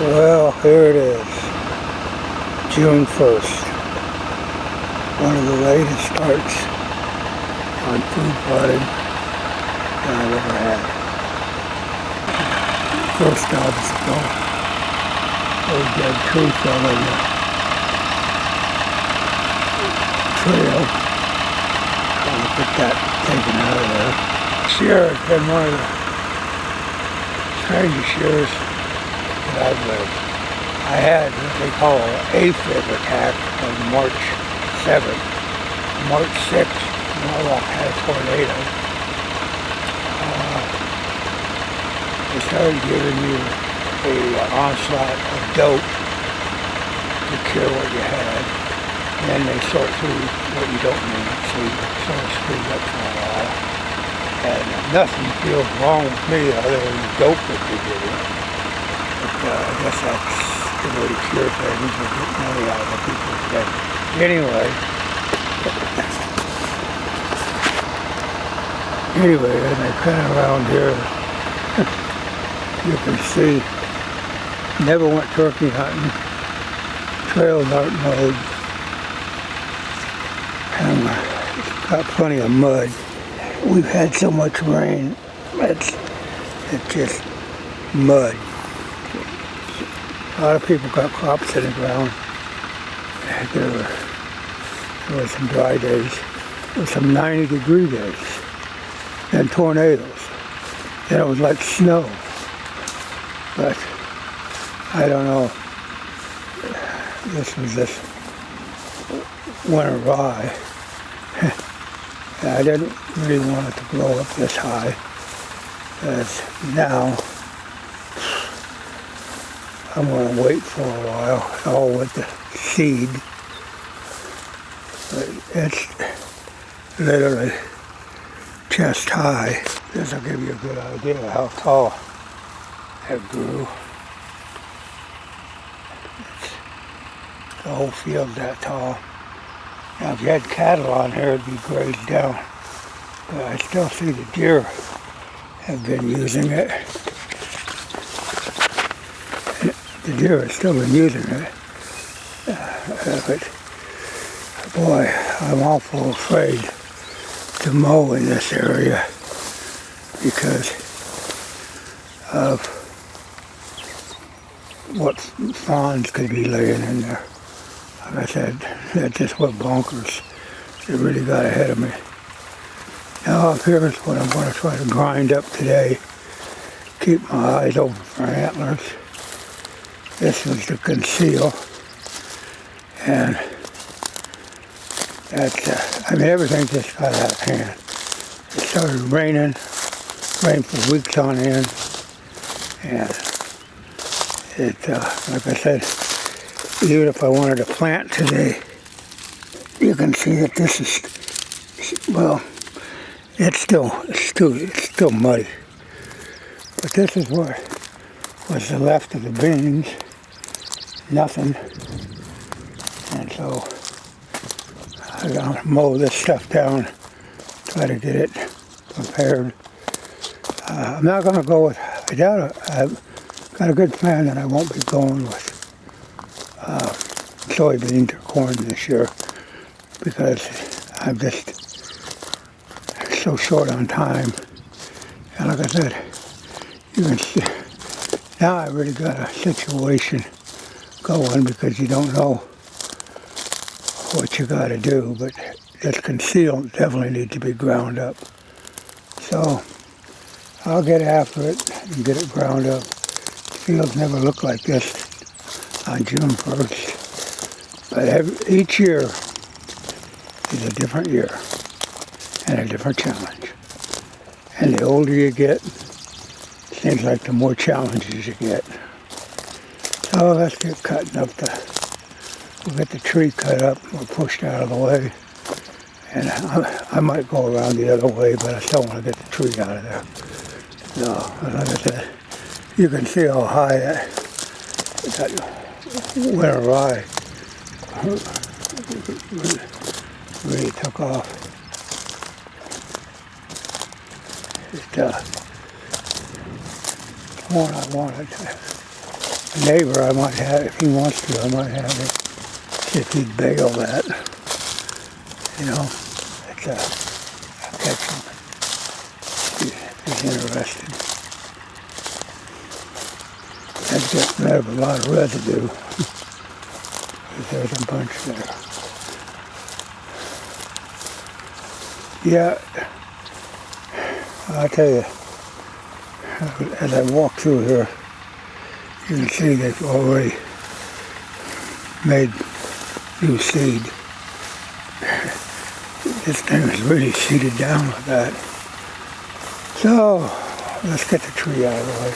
Well, here it is, June 1st. One of the latest starts on food plotting that I've ever had. First obstacle, old dead tree fell in the trail. I'll get that taken out of there. This year has been one of the strangest years that I've lived. I had what they call an Afib attack on March 7th. March 6th, Mealey had a tornado. They started giving you an onslaught of dope to cure what you had. And then they sort through what you don't need, so you sort of screwed up for a while. And nothing feels wrong with me other than the dope that they give you. But I guess that's the way to cure things or get money out of the people today. Anyway, and I kind of around here, you can see, never went turkey hunting, trails aren't mowed, and got plenty of mud. We've had so much rain, it's just mud. A lot of people got crops in the ground. There were some dry days. There were some 90-degree days. Then tornadoes. Then it was like snow. But I don't know. This was just went awry. I didn't really want it to blow up this high. As now, I'm going to wait for a while, all with the seed. But it's literally chest high. This will give you a good idea of how tall it grew. The whole field's that tall. Now if you had cattle on here, it'd be grazed down. But I still see the deer have been using it. The deer have still been using it. But boy, I'm awful afraid to mow in this area because of what fawns could be laying in there. Like I said, that just went bonkers. It really got ahead of me. Now up here is what I'm going to try to grind up today. Keep my eyes open for antlers. This was to conceal. And that's, I mean, everything just got out of hand. It started raining, rained for weeks on end. And it, like I said, even if I wanted to plant today, you can see that this is, well, it's still muddy. But this is what was the left of the beans, nothing. And so I gotta mow this stuff down, try to get it prepared. I'm not gonna go with, I doubt it, I've got a good plan that I won't be going with soybeans or corn this year because I'm just so short on time. And like I said, you can see, now I really got a situation going because you don't know what you got to do, but this concealed definitely needs to be ground up. So I'll get after it and get it ground up. Fields never look like this on June 1st. But each year is a different year and a different challenge. And the older you get, it seems like the more challenges you get. So let's get cutting up we'll get the tree cut up or pushed out of the way. And I might go around the other way, but I still want to get the tree out of there. So, like I said, you can see how high that went awry. Really took off. Just one I wanted. a neighbor, I might have, if he wants to, I might have it. See if he'd bale that. You know, it's I'll catch him. See if he's interested. That'd get rid of a lot of residue. There's a bunch there. Yeah, I'll tell you, as I walk through here, you can see they've already made new seed. This thing is really seeded down like that. So, let's get the tree out of the way.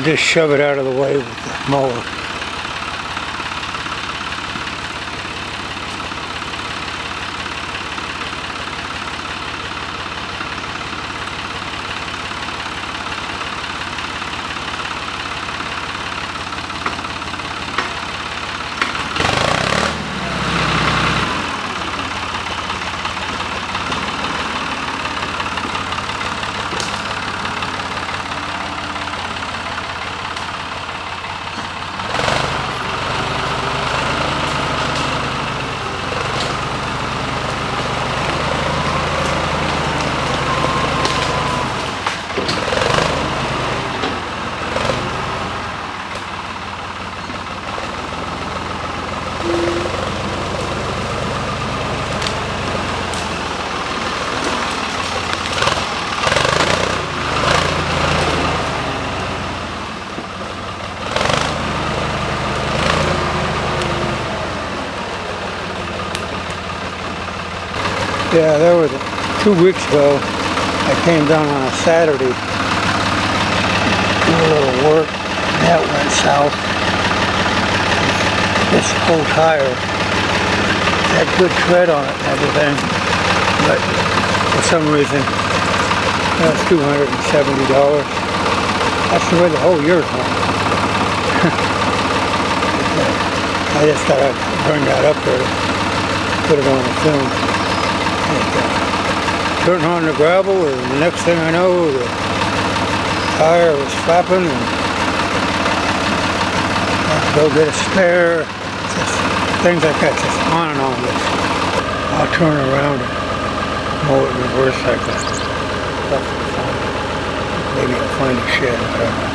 Just shove it out of the way with the mower. Yeah, there was 2 weeks ago, I came down on a Saturday, do a little work, and that went south. This whole tire had good tread on it and everything, but for some reason, that's $270. That's the way the whole year's gone. I just thought I'd bring that up there, put it on the film. Turning on the gravel, and the next thing I know, the tire was flapping, and I had to go get a spare. Just things like that, just on and on. This. I'll turn around and mow it in reverse like that. Maybe I'll find a shed. I don't know.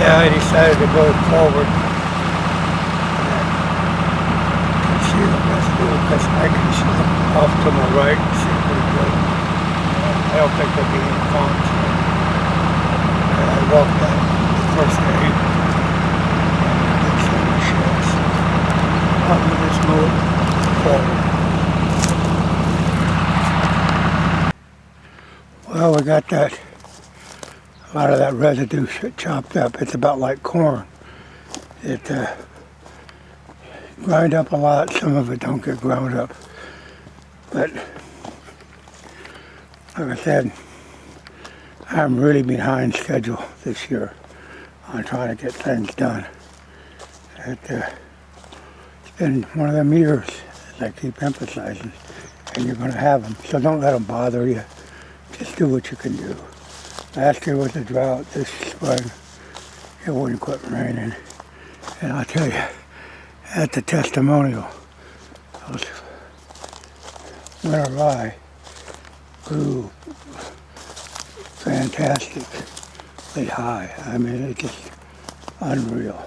Yeah, I decided to go forward. See the residue because I can see off to my right and see pretty good. I don't think there'll be any farms here. I walked that the first day and did some of the sheds. I'm going to just mow it forward. Well, we got that, a lot of that residue chopped up. It's about like corn. It grind up a lot, some of it don't get ground up. But like I said, I'm really behind schedule this year on trying to get things done. It's been one of them years, as I keep emphasizing, and you're going to have them. So don't let them bother you. Just do what you can do. Last year was a drought. This spring, it wouldn't quit raining. And I'll tell you, at the testimonial, those winter rye grew fantastically high. I mean, it's just unreal.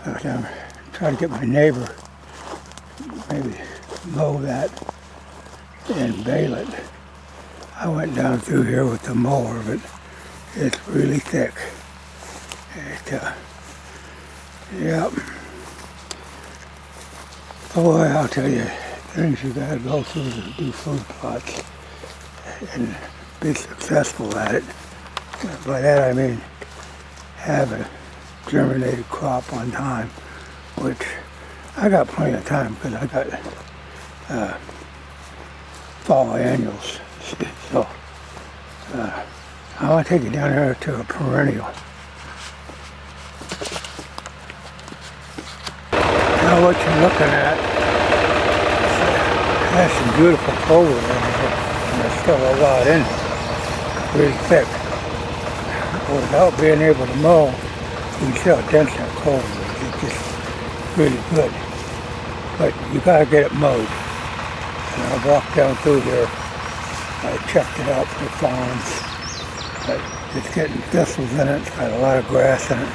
I'm trying to get my neighbor maybe mow that and bale it. I went down through here with the mower, but it's really thick. Yep. Boy, I'll tell you, things you gotta go through to do food plots and be successful at it. By that I mean have a germinated crop on time, which I got plenty of time because I got fall annuals. So I want to take you down here to a perennial. Now what you're looking at has some beautiful clover in here, and there's still a lot in it, really thick. Without being able to mow, you can see how dense that clover is. It's just really good. But you gotta get it mowed. And I walked down through here. I checked it out for thorns. But it's getting thistles in it. It's got a lot of grass in it.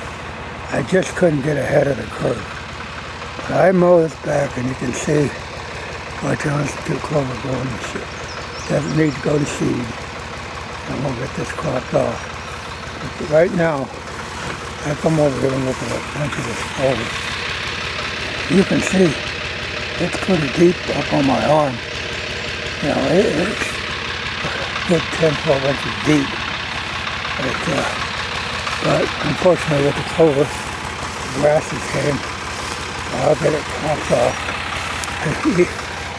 I just couldn't get ahead of the curve. But I mow this back, and you can see right there on the clover growing. It doesn't need to go to seed. And we'll get this cropped off. But right now, I come over here and look at a bunch of this clover. You can see it's pretty deep up on my arm. You know, it's a good 10-12 inches deep. But unfortunately with the clover, the grasses came. I'll get it chopped off.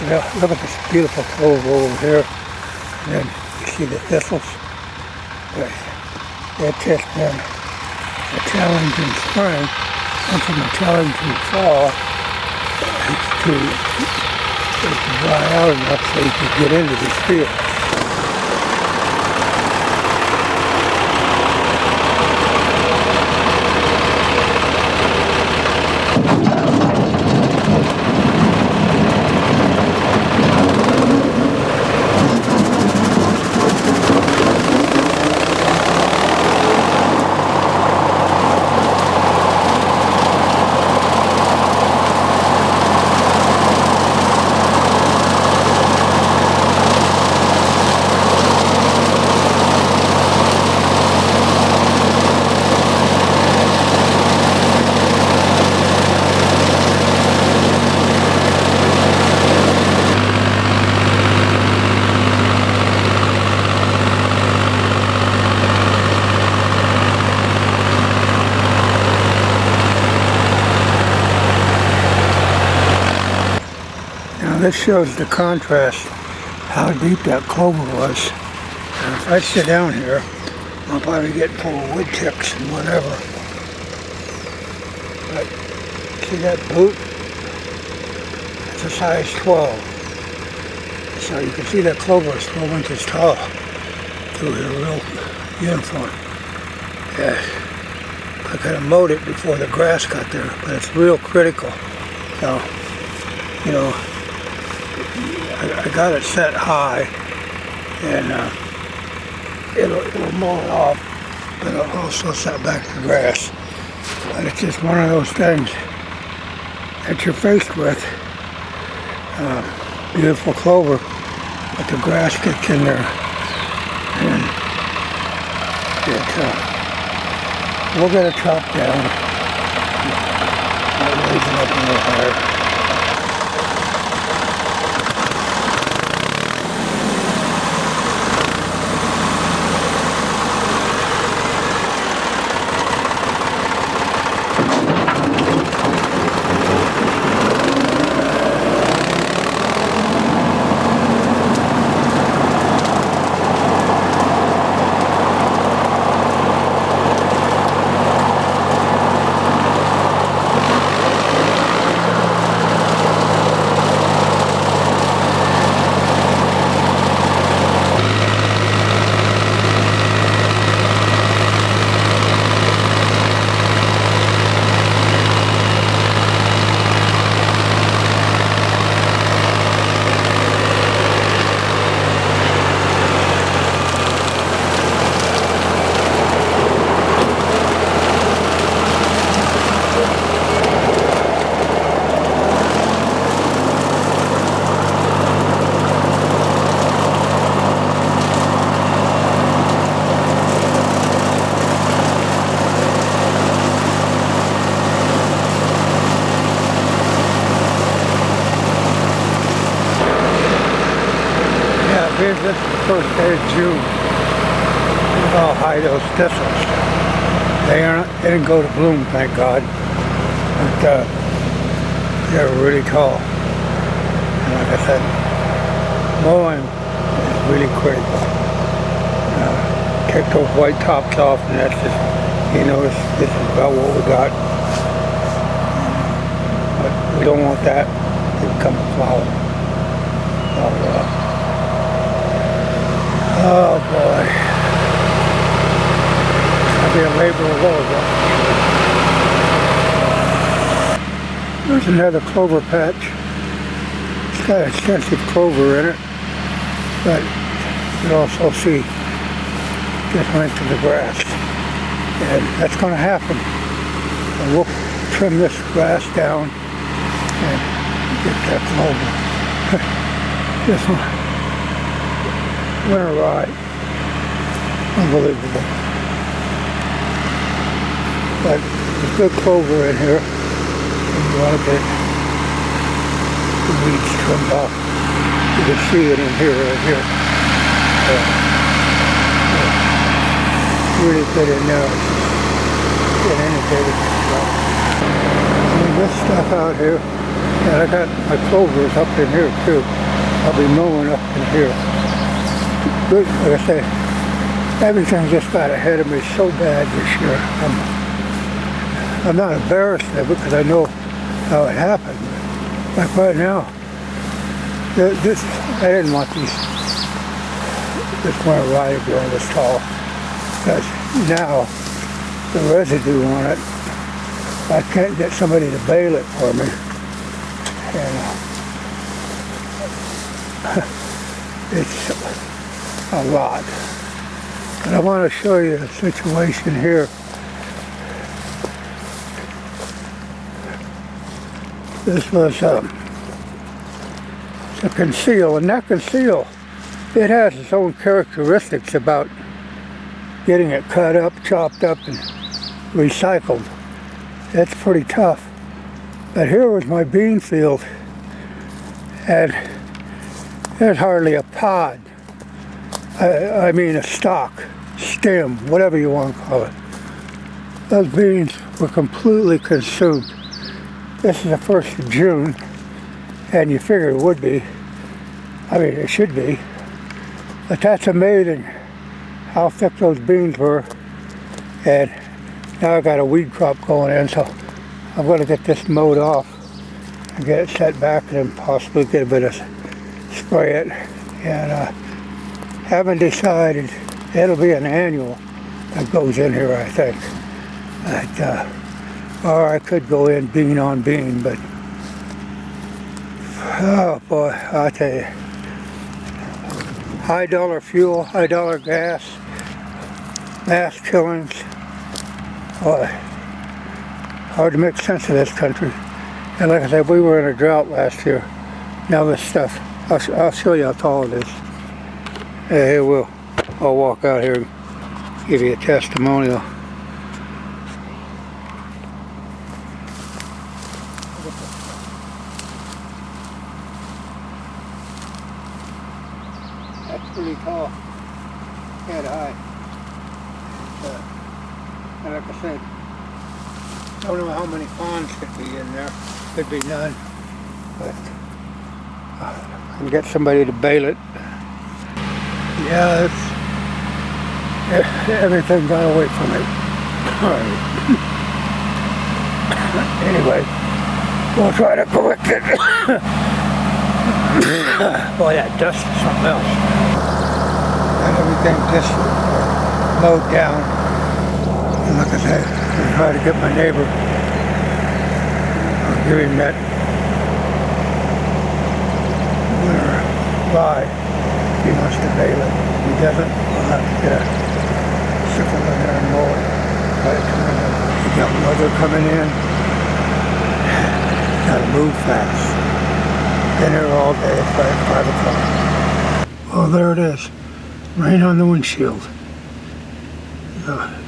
You know, look at this beautiful clover over here. And then you see the thistles. But it's just been a challenging spring and from a challenging fall to dry out enough so you can get into this field. This shows the contrast, how deep that clover was. And if I sit down here, I'll probably get full of wood ticks and whatever. But see that boot? It's a size 12. So you can see that clover is 12 inches tall through here, real uniform. Yeah. I could have mowed it before the grass got there, but it's real critical. So, you know, I got it set high, and it'll mow it off but it'll also set back the grass. But it's just one of those things that you're faced with. Beautiful clover, but the grass gets in there, and we'll get it chopped down. Not raising up a little higher. This is the first day of June. Look how high those thistles. They didn't go to bloom, thank God. But they're really tall. And like I said, mowing is really quick. Take those white tops off, and that's just, this is about what we got. But we don't want that to become a flower. Oh boy. I'll be a labor of love. There's another clover patch. It's got extensive clover in it, but you can also see just length of the grass. And that's going to happen. And we'll trim this grass down and get that clover. This one. Winter ride. Unbelievable. But there's good clover in here. And you want to get the weeds trimmed off. You can see it in here, right here. Really good in there. Get inundated. This stuff out here, and I got my clovers up in here too. I'll be mowing up in here. Good, like I say, everything just got ahead of me so bad this year. I'm not embarrassed of it because I know how it happened. Like right now, I didn't want this winter rye growing this tall, because now the residue on it, I can't get somebody to bale it for me. And it's a lot. But I want to show you the situation here. This was to conceal, and that conceal, it has its own characteristics about getting it cut up, chopped up, and recycled. It's pretty tough. But here was my bean field, and there's hardly a pod. I mean a stalk, stem, whatever you want to call it. Those beans were completely consumed. This is the 1st of June, and you figure it would be. I mean, it should be. But that's amazing how thick those beans were. And now I got a weed crop going in, so I'm going to get this mowed off and get it set back, and then possibly get a bit of spray it. And haven't decided. It'll be an annual that goes in here, I think. But, or I could go in bean on bean, but oh boy, I'll tell you. High dollar fuel, high dollar gas, mass killings. Boy, hard to make sense of this country. And like I said, we were in a drought last year. Now this stuff, I'll show you how tall it is. Yeah, here I'll walk out here and give you a testimonial. That's pretty tall, head high. And like I said, don't know how many ponds could be in there. Could be none, but I can get somebody to bale it. Yeah, everything got away from it. Anyway, we'll try to correct it. Boy, that dust is something else. And everything just mowed down. And like I said, I try to get my neighbor. I'll give him that winter ride. He wants to bale it. If he doesn't, we'll have to get a sickle in there and mow it. Try to turn it. You got weather coming in. Gotta move fast. Been here all day. It's like 5 o'clock. Oh, there it is. Rain on the windshield.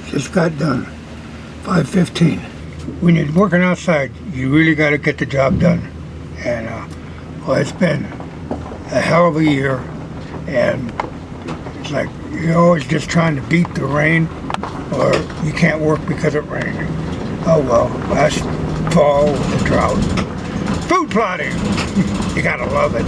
Just got done. 5:15. When you're working outside, you really got to get the job done. And well, it's been a hell of a year. And it's like you're always just trying to beat the rain, or you can't work because it rained. Oh well, last fall was a drought. Food plotting! You gotta love it.